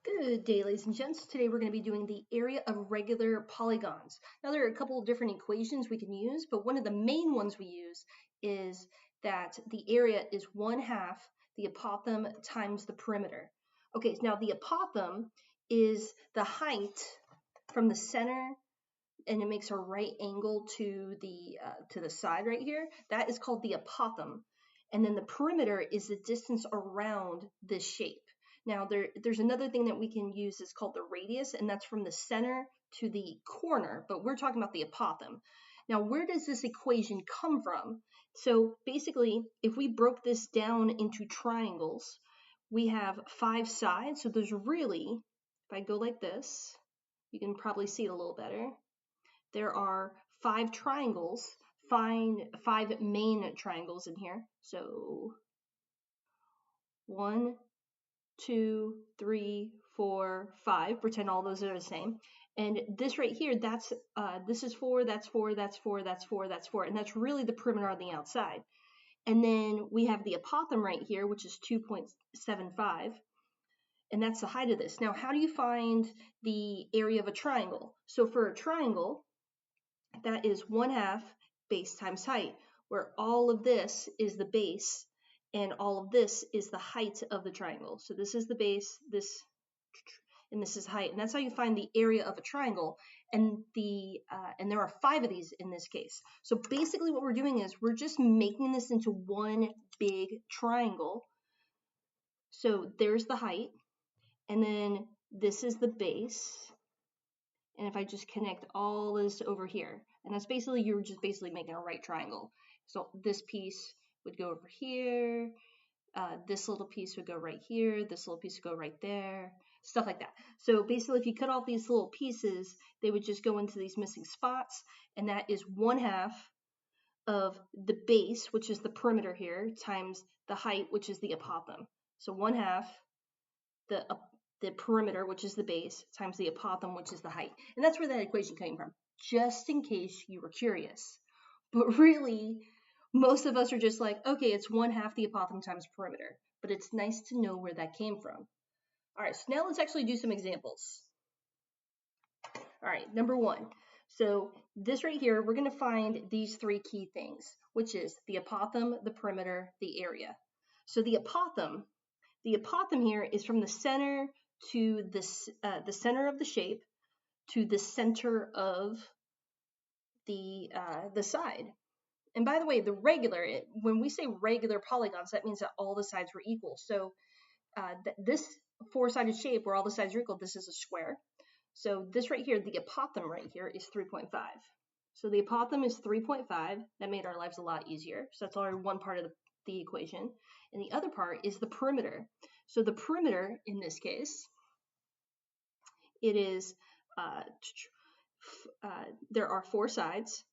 Good day, ladies and gents. Today we're going to be doing the area of regular polygons. Now there are a couple of different equations we can use, but one of the main ones we use is that the area is 1/2 the apothem times the perimeter. Okay, now the apothem is the height from the center, and it makes a right angle to the side right here. That is called the apothem. And then the perimeter is the distance around this shape. Now there's another thing that we can use is called the radius, and that's from the center to the corner, but we're talking about the apothem. Now where does this equation come from? So basically, if we broke this down into triangles, we have 5 sides. So there's really, if I go like this, you can probably see it a little better. There are 5 triangles, 5 main triangles in here. So 1, 2, 3, 4, 5. Pretend all those are the same. And this right here, that's this is 4, that's 4, that's 4, that's 4, that's 4, and that's really the perimeter on the outside. And then we have the apothem right here, which is 2.75, and that's the height of this. Now, how do you find the area of a triangle? So for a triangle, that is 1/2 base times height, where all of this is the base and all of this is the height of the triangle. So this is the base, and this is height, and that's how you find the area of a triangle. And there are 5 of these in this case. So basically what we're doing is we're just making this into one big triangle. So there's the height, and then this is the base. And if I just connect all this over here, and that's basically, you're just basically making a right triangle. So this piece would go over here, this little piece would go right here, this little piece would go right there, stuff like that. So basically, if you cut off these little pieces, they would just go into these missing spots, and that is 1/2 of the base, which is the perimeter here, times the height, which is the apothem. So 1/2 the perimeter, which is the base, times the apothem, which is the height. And that's where that equation came from, just in case you were curious. But really, most of us are just like, okay, it's 1/2 the apothem times perimeter. But it's nice to know where that came from. All right, so now let's actually do some examples. All right, number 1. So this right here, we're going to find these 3 key things, which is the apothem, the perimeter, the area. So the apothem here is from the center to the center of the shape to the center of the side. And by the way, the regular, when we say regular polygons, that means that all the sides were equal. So this 4-sided shape where all the sides are equal, this is a square. So this right here, the apothem right here is 3.5. So the apothem is 3.5. That made our lives a lot easier. So that's already one part of the equation. And the other part is the perimeter. So the perimeter in this case, it is there are 4 sides,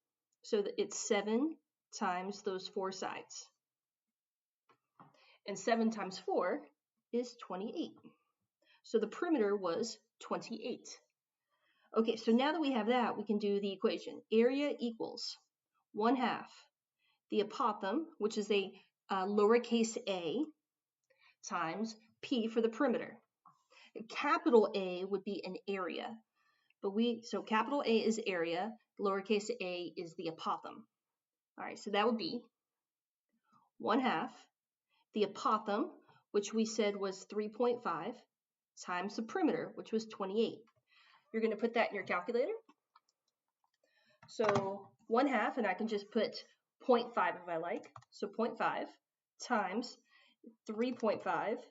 so that it's 7 times those 4 sides, and 7 times 4 is 28. So the perimeter was 28. Okay, so now that we have that, we can do the equation. Area equals 1/2 the apothem, which is a lowercase a, times p for the perimeter. Capital A would be an area, so capital A is area, lowercase a is the apothem. All right, so that would be 1/2 the apothem, which we said was 3.5, times the perimeter, which was 28. You're going to put that in your calculator. So 1/2, and I can just put 0.5 if I like. So 0.5 times 3.5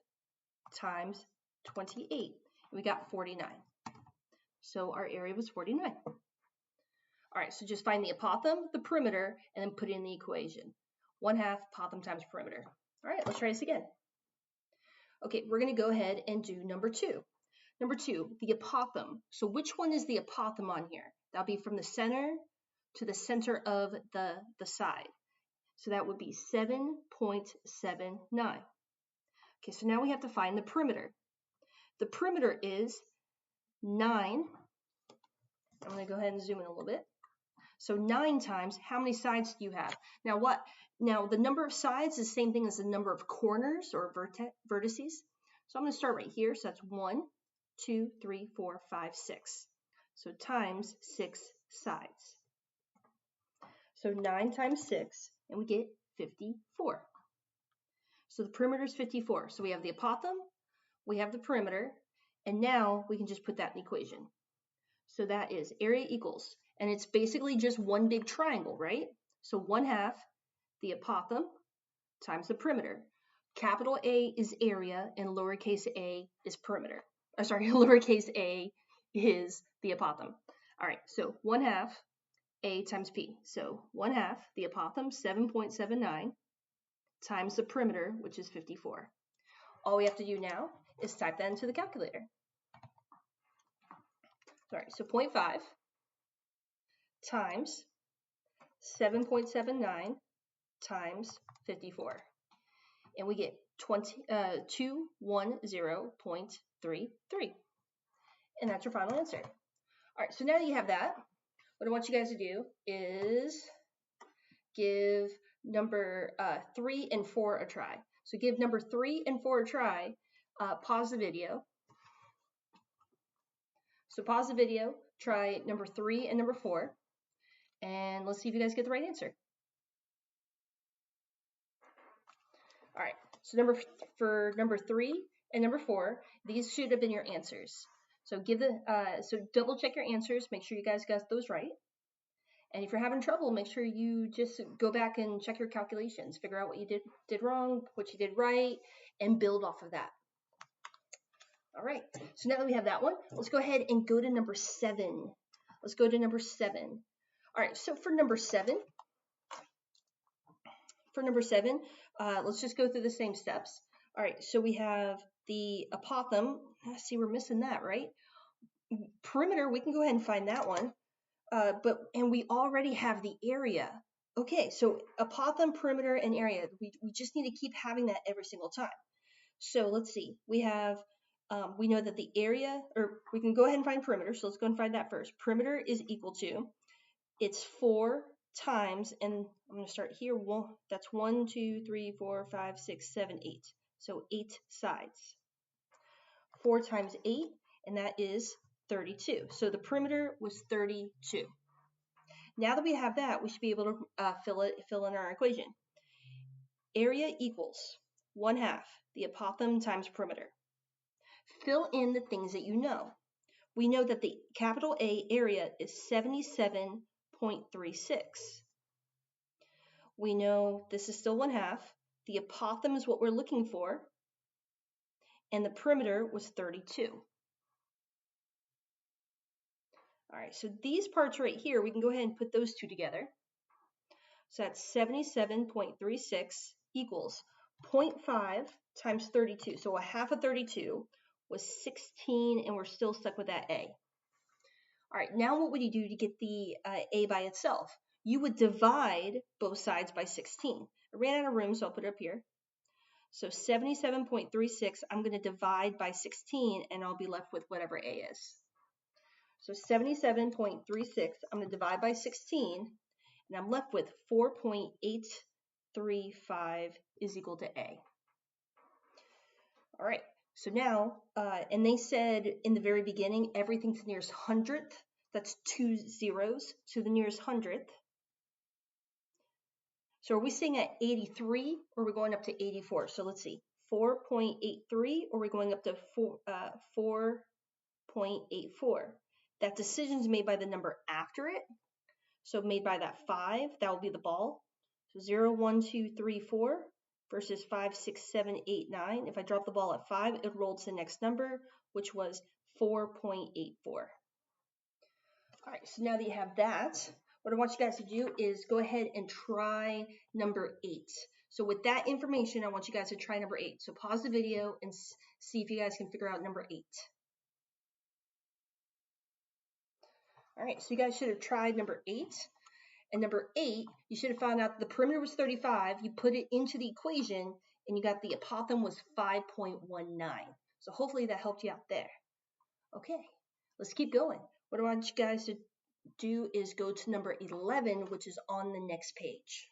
times 28. And we got 49. So our area was 49. All right, so just find the apothem, the perimeter, and then put it in the equation. 1/2 apothem times perimeter. All right, let's try this again. Okay, we're going to go ahead and do number 2. Number 2, the apothem. So which one is the apothem on here? That'll be from the center to the center of the side. So that would be 7.79. Okay, so now we have to find the perimeter. The perimeter is 9. I'm going to go ahead and zoom in a little bit. So 9 times, how many sides do you have? Now Now the number of sides is the same thing as the number of corners or vertices. So I'm going to start right here. So that's 1, 2, 3, 4, 5, 6. So times 6 sides. So 9 times 6, and we get 54. So the perimeter is 54. So we have the apothem, we have the perimeter, and now we can just put that in the equation. So that is area equals, and it's basically just one big triangle, right? So 1/2 the apothem times the perimeter. Capital A is area and lowercase a is perimeter. Lowercase a is the apothem. All right, so 1/2 A times P. So 1/2 the apothem, 7.79, times the perimeter, which is 54. All we have to do now is type that into the calculator. All right, so 0.5 times 7.79 times 54. And we get 210.33. And that's your final answer. All right, so now that you have that, what I want you guys to do is give number 3 and 4 a try. So give number 3 and 4 a try. Pause the video. So pause the video, try number 3 and number 4, and let's see if you guys get the right answer. All right, so for number 3 and number 4, these should have been your answers. So so double check your answers, make sure you guys got those right. And if you're having trouble, make sure you just go back and check your calculations, figure out what you did wrong, what you did right, and build off of that. All right, so now that we have that one, let's go ahead and go to number 7. Let's go to number 7. All right, so for number 7, let's just go through the same steps. All right, so we have the apothem. See, we're missing that, right? Perimeter, we can go ahead and find that one. And we already have the area. Okay, so apothem, perimeter, and area. We just need to keep having that every single time. So let's see. We have, we know that the area, or we can go ahead and find perimeter. So let's go and find that first. Perimeter is equal to, it's 4 times, and I'm going to start here. Well, that's 1, 2, 3, 4, 5, 6, 7, 8. So 8 sides. 4 times 8, and that is 32. So the perimeter was 32. Now that we have that, we should be able to fill in our equation. Area equals 1/2 the apothem times perimeter. Fill in the things that you know. We know that the capital A area is 77.36. We know this is still 1/2. The apothem is what we're looking for, and the perimeter was 32. All right, so these parts right here, we can go ahead and put those two together. So that's 77.36 equals 0.5 times 32. So 1/2 of 32 was 16, and we're still stuck with that A. All right, now what would you do to get the A by itself? You would divide both sides by 16. I ran out of room, so I'll put it up here. So 77.36, I'm going to divide by 16, and I'll be left with whatever A is. So 77.36, I'm going to divide by 16, and I'm left with 4.835 is equal to A. All right, so now, and they said in the very beginning, everything to the nearest hundredth, that's 2 zeros to the nearest hundredth. So are we staying at 83, or are we going up to 84? So let's see, 4.83, or are we going up to 4.84? That decision's made by the number after it. So made by that 5, that will be the ball. So 0, 1, 2, 3, 4 versus 5, 6, 7, 8, 9. If I drop the ball at 5, it rolled to the next number, which was 4.84. All right, so now that you have that, what I want you guys to do is go ahead and try number 8. So with that information, I want you guys to try number 8. So pause the video and see if you guys can figure out number 8. All right, so you guys should have tried number 8. And number 8, you should have found out the perimeter was 35. You put it into the equation, and you got the apothem was 5.19. So hopefully that helped you out there. Okay, let's keep going. What I want you guys to do is go to number 11, which is on the next page.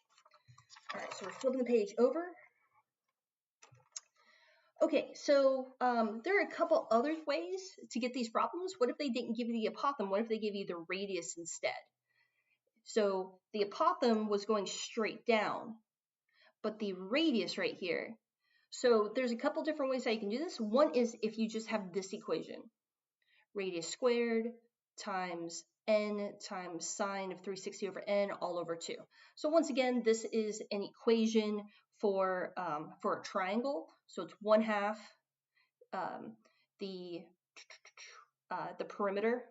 All right, so we're flipping the page over. Okay, so there are a couple other ways to get these problems. What if they didn't give you the apothem? What if they gave you the radius instead? So the apothem was going straight down, but the radius right here. So there's a couple different ways that you can do this. One is if you just have this equation, radius squared times n times sine of 360 over n all over 2. So once again, this is an equation for a triangle. So it's 1/2 the perimeter,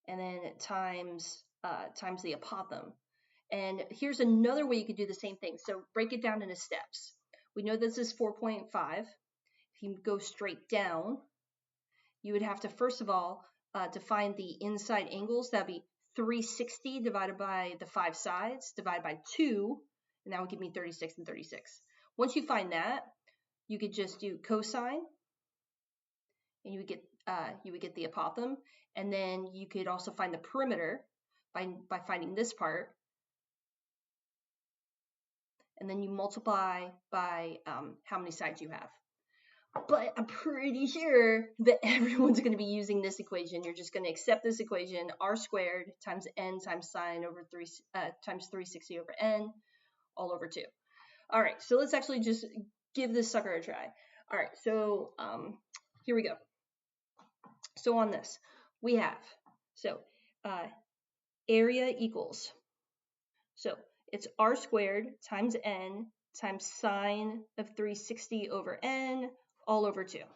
and then times the apothem. And here's another way you could do the same thing. So break it down into steps. We know this is 4.5. If you go straight down, you would have to, first of all, to find the inside angles, that'd be 360 divided by the 5 sides, divided by 2, and that would give me 36 and 36. Once you find that, you could just do cosine, and you would get the apothem, and then you could also find the perimeter by finding this part, and then you multiply by how many sides you have. But I'm pretty sure that everyone's going to be using this equation. You're just going to accept this equation, r squared times n times sine over 3 times 360 over n all over 2. All right, so let's actually just give this sucker a try. All right, so here we go. So on this, we have, area equals, so it's r squared times n times sine of 360 over n all over 2. All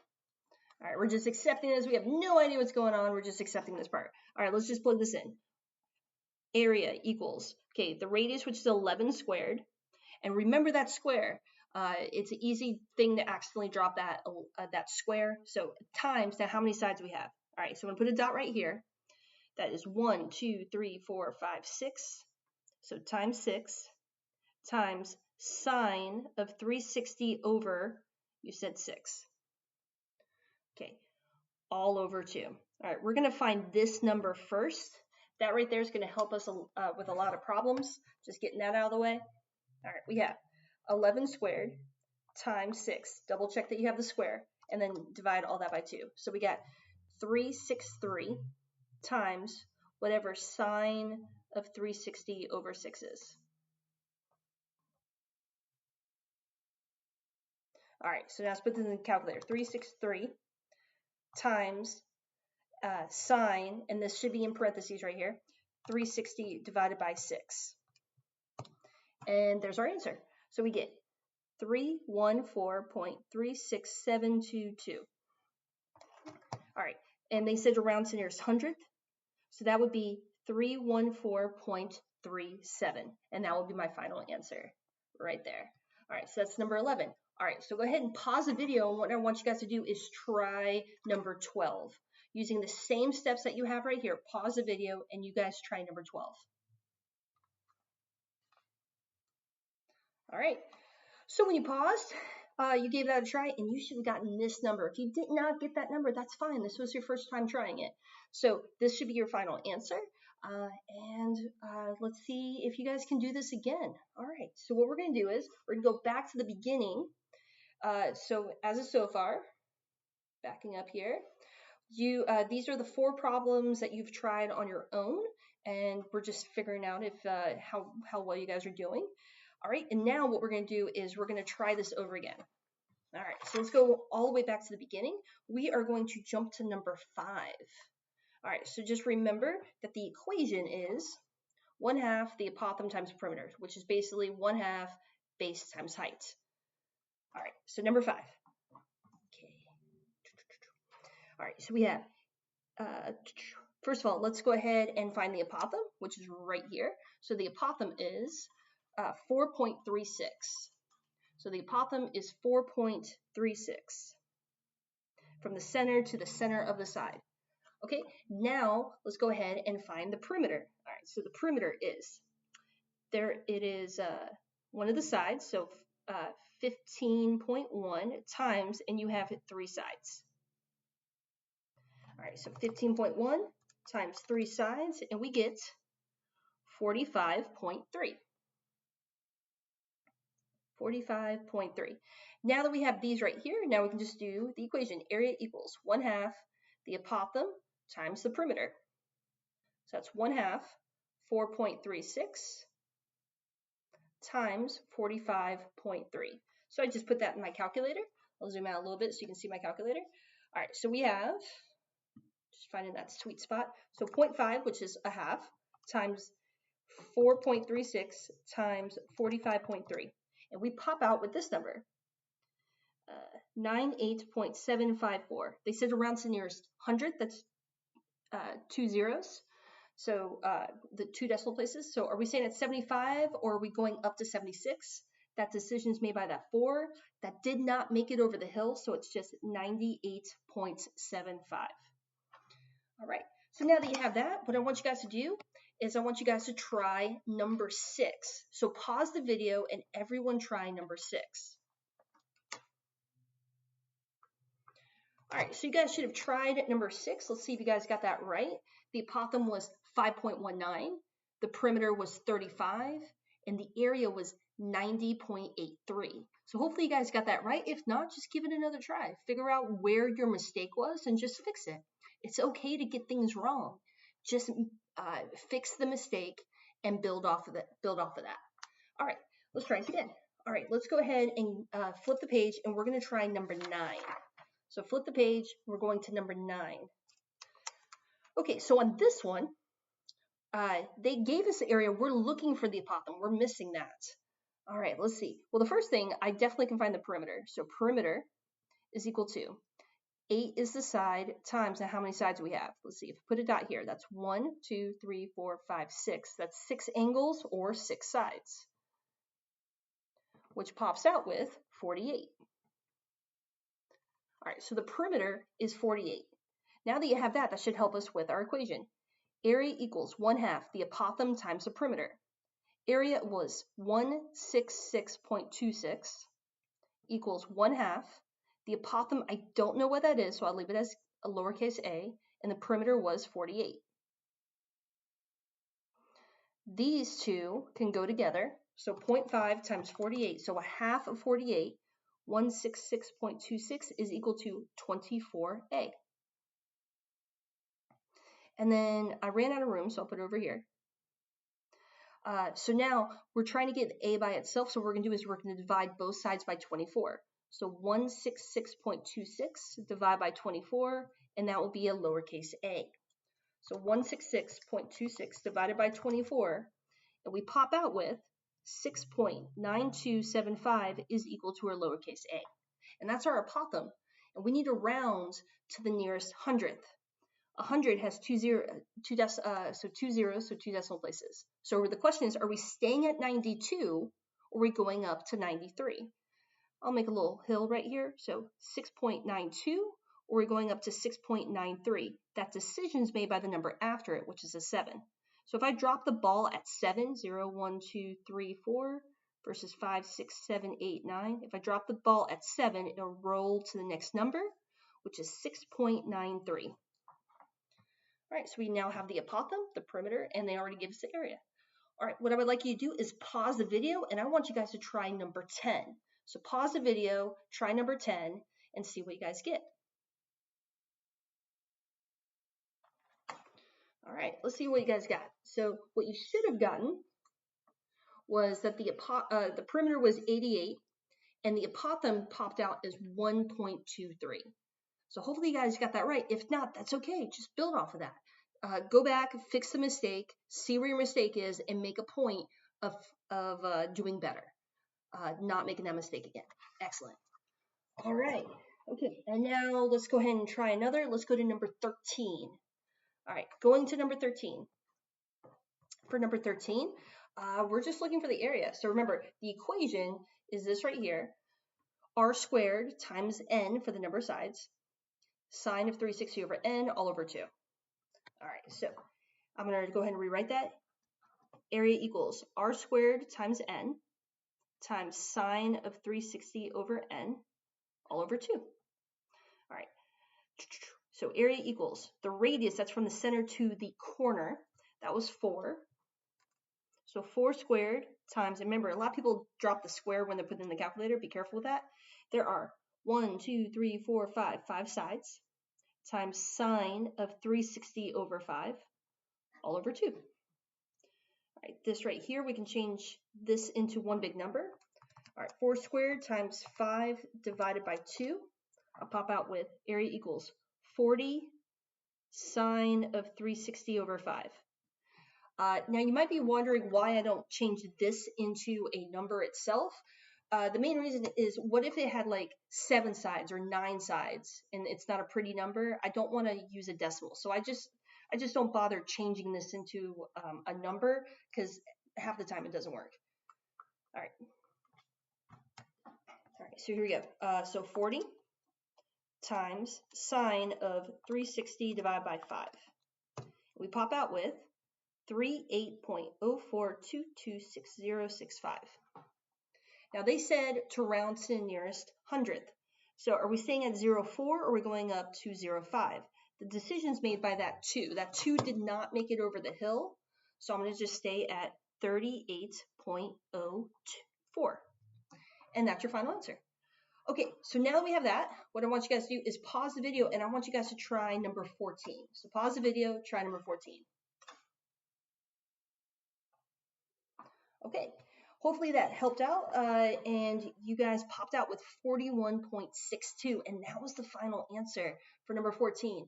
right, we're just accepting this. We have no idea what's going on. We're just accepting this part. All right, let's just plug this in. Area equals, okay, the radius, which is 11 squared. And remember that square. It's an easy thing to accidentally drop that square. So times, now how many sides we have? All right, so I'm going to put a dot right here. That is 1, 2, 3, 4, 5, 6. So times 6 times sine of 360 over, you said 6. Okay, all over 2. All right, we're going to find this number first. That right there is going to help us with a lot of problems. Just getting that out of the way. All right, we have 11 squared times 6. Double check that you have the square, and then divide all that by 2. So we got 363 times whatever sine of 360 over 6 is. All right, so now let's put this in the calculator. 363 times sine, and this should be in parentheses right here, 360 divided by 6. And there's our answer. So we get 314.36722. All right, and they said to round to nearest hundredth, so that would be 314.37, and that will be my final answer right there. All right, so that's number 11. All right, so go ahead and pause the video, and what I want you guys to do is try number 12. Using the same steps that you have right here, pause the video, and you guys try number 12. All right, so when you paused, you gave that a try, and you should have gotten this number. If you did not get that number, that's fine. This was your first time trying it. So this should be your final answer. Let's see if you guys can do this again. All right, so what we're going to do is we're going to go back to the beginning. So as of so far, backing up here, these are the 4 problems that you've tried on your own, and we're just figuring out if how well you guys are doing. All right, and now what we're going to do is we're going to try this over again. All right, so let's go all the way back to the beginning. We are going to jump to number 5. All right, so just remember that the equation is 1/2 the apothem times perimeter, which is basically 1/2 base times height. All right, so number 5. Okay. All right, so we have, first of all, let's go ahead and find the apothem, which is right here. So the apothem is 4.36. So the apothem is 4.36 from the center to the center of the side. Okay, now let's go ahead and find the perimeter. All right, so the perimeter is, it is one of the sides, so 15.1 times, and you have 3 sides. All right, so 15.1 times 3 sides, and we get 45.3. 45.3. Now that we have these right here, now we can just do the equation. Area equals 1/2 the apothem times the perimeter. So that's 1/2 4.36 times 45.3. So I just put that in my calculator. I'll zoom out a little bit so you can see my calculator. All right, so we have, just finding that sweet spot. So 0.5, which is a half, times 4.36 times 45.3. And we pop out with this number, 98.754. They said around to the nearest 100, that's 2 zeros. So the 2 decimal places. So are we saying it's 75 or are we going up to 76? That decision is made by that 4. That did not make it over the hill, so it's just 98.75. All right, so now that you have that, what I want you guys to do is I want you guys to try number 6. So pause the video and everyone try number 6. All right, so you guys should have tried number 6. Let's see if you guys got that right. The apothem was 5.19, the perimeter was 35, and the area was 90.83. So hopefully you guys got that right. If not, just give it another try. Figure out where your mistake was and just fix it. It's okay to get things wrong. Just fix the mistake and build off of that. All right, let's try it again. All right, let's go ahead and flip the page, and we're going to try number 9. So flip the page, we're going to number 9. Okay, so on this one, they gave us the area. We're looking for the apothem. We're missing that. All right, let's see. Well, the first thing, I definitely can find the perimeter. So perimeter is equal to 8 is the side times, now how many sides do we have? Let's see, if I put a dot here, that's 1, 2, 3, 4, 5, 6. That's 6 angles or 6 sides, which pops out with 48. All right, so the perimeter is 48. Now that you have that, that should help us with our equation. Area equals 1/2 the apothem times the perimeter. Area was 166.26 equals 1/2. The apothem, I don't know what that is, so I'll leave it as a lowercase a, and the perimeter was 48. These two can go together, so 0.5 times 48, so 1/2 of 48, 166.26 is equal to 24a. And then I ran out of room, so I'll put it over here. So now we're trying to get a by itself, so what we're going to do is we're going to divide both sides by 24. So 166.26 divide by 24, and that will be a lowercase a. So 166.26 divided by 24, and we pop out with 6.9275 is equal to our lowercase a. And that's our apothem. And we need to round to the nearest hundredth. 100 has two zeros, so 2 decimal places. So the question is, are we staying at 92 or are we going up to 93? I'll make a little hill right here. So 6.92 or we're going up to 6.93. That decision is made by the number after it, which is a 7. So if I drop the ball at 7, 0, 1, 2, 3, 4 versus 5, 6, 7, 8, 9. If I drop the ball at 7, it'll roll to the next number, which is 6.93. All right, so we now have the apothem, the perimeter, and they already give us the area. All right, what I would like you to do is pause the video, and I want you guys to try number 10. So pause the video, try number 10, and see what you guys get. All right, let's see what you guys got. So what you should have gotten was that the perimeter was 88, and the apothem popped out as 1.23. So hopefully you guys got that right. If not, that's okay. Just build off of that. Go back, fix the mistake, see where your mistake is, and make a point of doing better. Not making that mistake again. Excellent. All right. Okay, and now let's go ahead and try another. Let's go to number 13. All right, going to number 13. For number 13, we're just looking for the area. So remember, the equation is this right here. R squared times n for the number of sides. Sine of 360 over n all over 2. All right, so I'm going to go ahead and rewrite that. Area equals r squared times n times sine of 360 over n all over 2. All right, so area equals the radius, that's from the center to the corner, that was 4. So 4 squared times, and remember, a lot of people drop the square when they're putting in the calculator. Be careful with that. There are 1, 2, 3, 4, 5, 5 sides, times sine of 360 over 5, all over 2. All right, this right here, we can change this into one big number. All right, 4 squared times 5 divided by 2. I'll pop out with area equals 40 sine of 360 over 5. Now you might be wondering why I don't change this into a number itself. The main reason is, what if it had like 7 sides or 9 sides and it's not a pretty number? I don't want to use a decimal, so I just don't bother changing this into a number, because half the time it doesn't work. All right, so here we go. So 40 times sine of 360 divided by 5. We pop out with 38.04226065. Now they said to round to the nearest hundredth. So are we staying at 0.4 or are we going up to 0.5? The decision's made by that 2. That 2 did not make it over the hill, so I'm going to just stay at 38.04. And that's your final answer. Okay, so now that we have that, what I want you guys to do is pause the video, and I want you guys to try number 14. So pause the video, try number 14. Okay, hopefully that helped out, and you guys popped out with 41.62, and that was the final answer for number 14.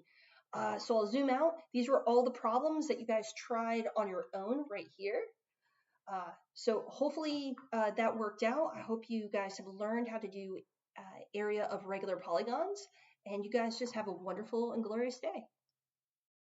So I'll zoom out. These were all the problems that you guys tried on your own right here. So hopefully that worked out. I hope you guys have learned how to do area of regular polygons, and you guys just have a wonderful and glorious day.